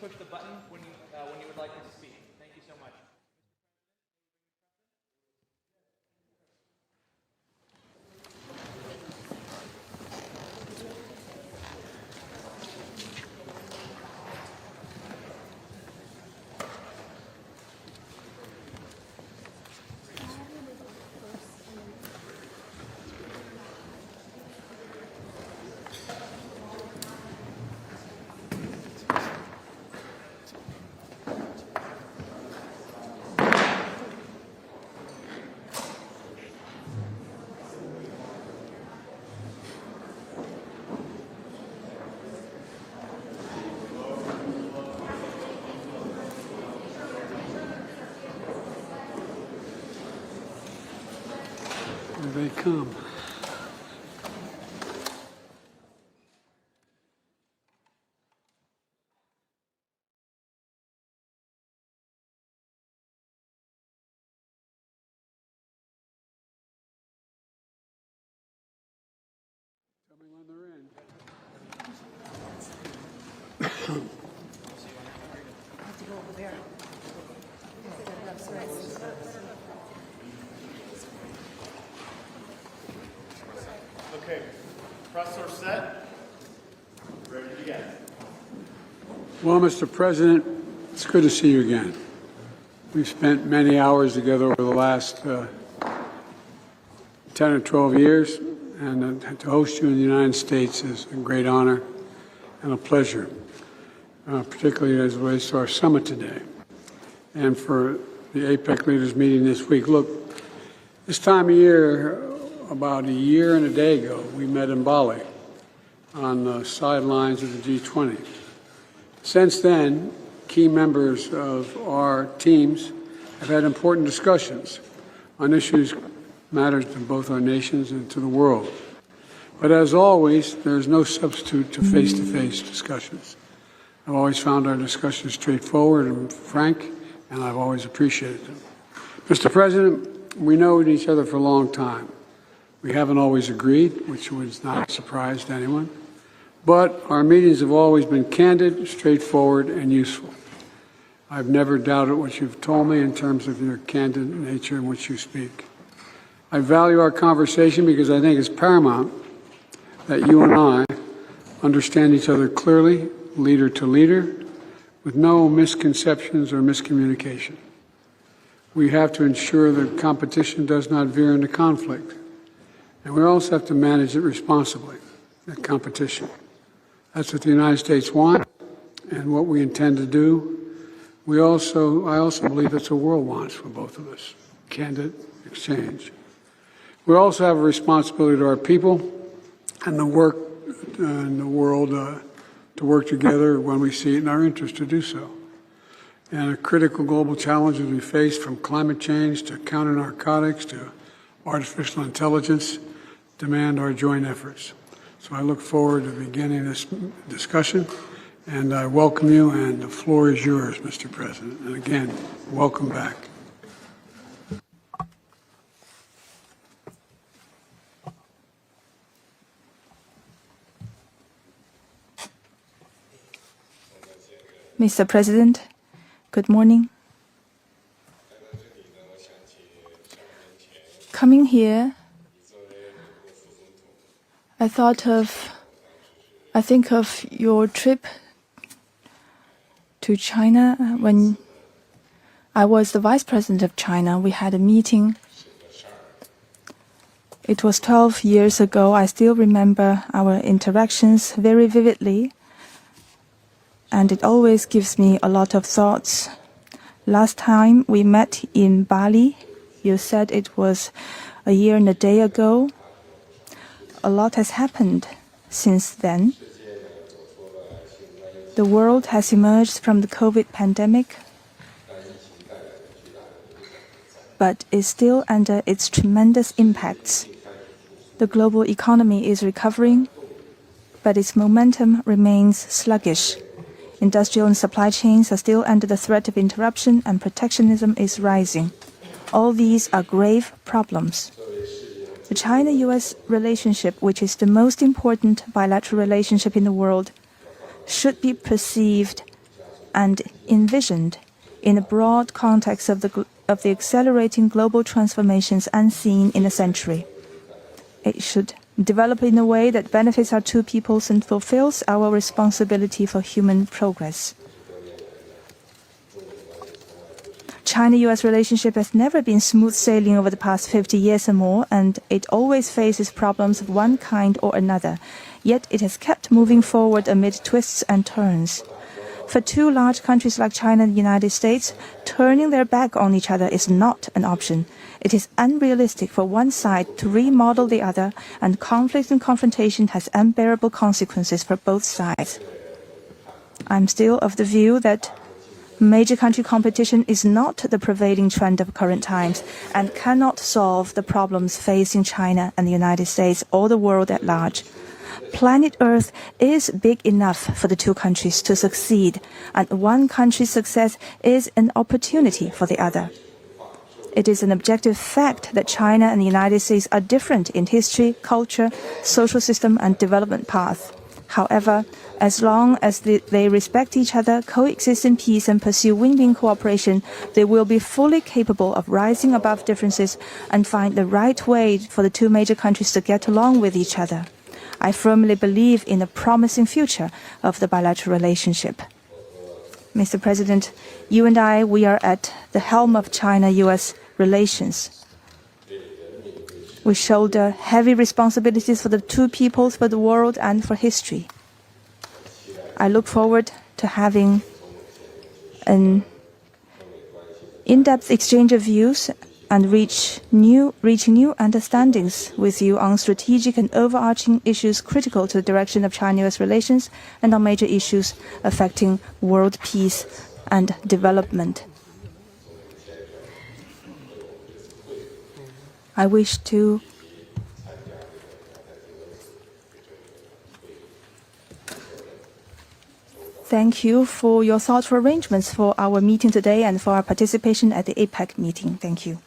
push the button when you would like to speak. Thank you so much. Here they come. Tell me when they're in. I have to go over there. Okay, press are set. Ready to begin. Well, Mr. President, it's good to see you again. We've spent many hours together over the last 10 or 12 years, and to host you in the United States is a great honor and a pleasure, particularly as it relates to our summit today and for the APEC leaders meeting this week. Look, this time of year, about a year and a day ago, we met in Bali on the sidelines of the G20. Since then, key members of our teams have had important discussions on issues matters to both our nations and to the world. But as always, there is no substitute to face-to-face discussions. I've always found our discussions straightforward and frank, and I've always appreciated them. Mr. President, we know each other for a long time. We haven't always agreed, which was not a surprise to anyone, but our meetings have always been candid, straightforward, and useful. I've never doubted what you've told me in terms of your candid nature in which you speak. I value our conversation because I think it's paramount that you and I understand each other clearly, leader to leader, with no misconceptions or miscommunication. We have to ensure that competition does not veer into conflict. And we also have to manage it responsibly, that competition. That's what the United States wants and what we intend to do. I also believe that's what the world wants for both of us, candid exchange. We also have a responsibility to our people and the work in the world to work together when we see it in our interest to do so. And a critical global challenges we face, from climate change to counter-narcotics to artificial intelligence, demand our joint efforts. So I look forward to beginning this discussion, and I welcome you, and the floor is yours, Mr. President. And again, welcome back. Mr. President, good morning. Coming here, I think of your trip to China. When I was the Vice President of China, we had a meeting. It was 12 years ago. I still remember our interactions very vividly, and it always gives me a lot of thoughts. Last time we met in Bali, you said it was a year and a day ago. A lot has happened since then. The world has emerged from the COVID pandemic, but is still under its tremendous impacts. The global economy is recovering, but its momentum remains sluggish. Industrial and supply chains are still under the threat of interruption, and protectionism is rising. All these are grave problems. The China-US relationship, which is the most important bilateral relationship in the world, should be perceived and envisioned in a broad context of the accelerating global transformations unseen in a century. It should develop in a way that benefits our two peoples and fulfills our responsibility for human progress. China-US relationship has never been smooth sailing over the past 50 years or more, and it always faces problems of one kind or another. Yet it has kept moving forward amid twists and turns. For two large countries like China and the United States, turning their back on each other is not an option. It is unrealistic for one side to remodel the other, and conflict and confrontation has unbearable consequences for both sides. I'm still of the view that major country competition is not the prevailing trend of current times and cannot solve the problems facing China and the United States or the world at large. Planet Earth is big enough for the two countries to succeed, and one country's success is an opportunity for the other. It is an objective fact that China and the United States are different in history, culture, social system, and development path. However, as long as they respect each other, coexist in peace, and pursue win-win cooperation, they will be fully capable of rising above differences and find the right way for the two major countries to get along with each other. I firmly believe in the promising future of the bilateral relationship. Mr. President, you and I, we are at the helm of China-US relations. We shoulder heavy responsibilities for the two peoples, for the world, and for history. I look forward to having an in-depth exchange of views and reaching new understandings with you on strategic and overarching issues critical to the direction of China-US relations and on major issues affecting world peace and development. I wish to thank you for your thoughtful arrangements for our meeting today and for our participation at the APEC meeting. Thank you.